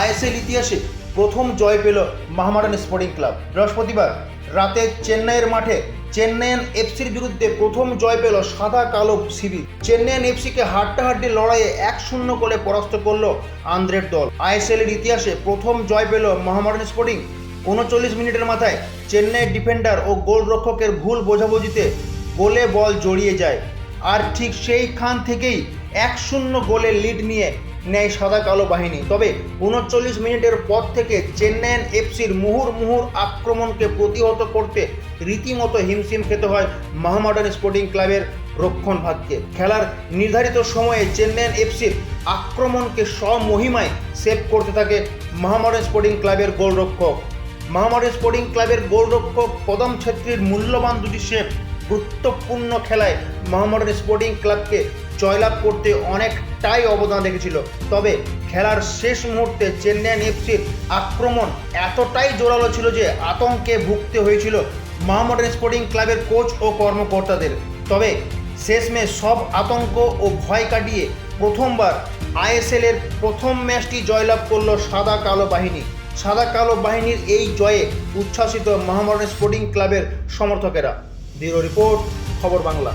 ISL ইতিহাসে প্রথম জয় পেল মোহামেডান স্পোর্টিং ক্লাব। বৃহস্পতিবার রাতে চেন্নাইয়ের মাঠে চেন্নাইয়ান এফসির বিরুদ্ধে প্রথম জয় পেল সাদা কালো শিবির। চেন্নাইয়ান এফসিকে হাড্ডাহাড্ডি লড়াইয়ে 1-0 গোলে পরাস্ত করল আন্দ্রের দল। আইএসএলের ইতিহাসে প্রথম জয় পেল মোহামেডান স্পোর্টিং। 39 মিনিটের মাথায় চেন্নাইয়ের ডিফেন্ডার ও গোলরক্ষকের ভুল বোঝাবুঝিতে গোলে বল জড়িয়ে যায়, আর ঠিক সেইখান থেকেই 1-0 গোলের লিড নিয়ে নেয় সাদা কালো বাহিনী। তবে 39 মিনিটের পর থেকে চেন্নাইয়ান এফসির মুহুর্মুহুর আক্রমণকে প্রতিহত করতে রীতিমতো হিমশিম খেতে হয় মোহামেডান স্পোর্টিং ক্লাবের রক্ষণভাগকে। খেলার নির্ধারিত সময়ে চেন্নাইয়ান এফসির আক্রমণকে স্বমহিমায় সেভ করতে থাকে মোহামেডান স্পোর্টিং ক্লাবের গোলরক্ষক। মোহামেডান স্পোর্টিং ক্লাবের গোলরক্ষক পদম ছেত্রীর মূল্যবান দুটি সেভ গুরুত্বপূর্ণ খেলায় মোহামেডান স্পোর্টিং ক্লাবকে জয়লাভ করতে অনেকটাই অবদান রেখেছিল। তবে খেলার শেষ মুহূর্তে চেন্নাইয়ান এফসির আক্রমণ এতটাই জোরালো ছিল যে আতঙ্কে ভুগতে হয়েছিল মোহামেডান স্পোর্টিং ক্লাবের কোচ ও কর্মকর্তাদের। তবে শেষমেশ সব আতঙ্ক ও ভয় কাটিয়ে প্রথমবার আইএসএলের প্রথম ম্যাচটি জয়লাভ করল সাদা কালো বাহিনী। সাদা কালো বাহিনীর এই জয়ে উচ্ছ্বাসিত মোহামেডান স্পোর্টিং ক্লাবের সমর্থকেরা। ব্যুরো রিপোর্ট, খবর বাংলা।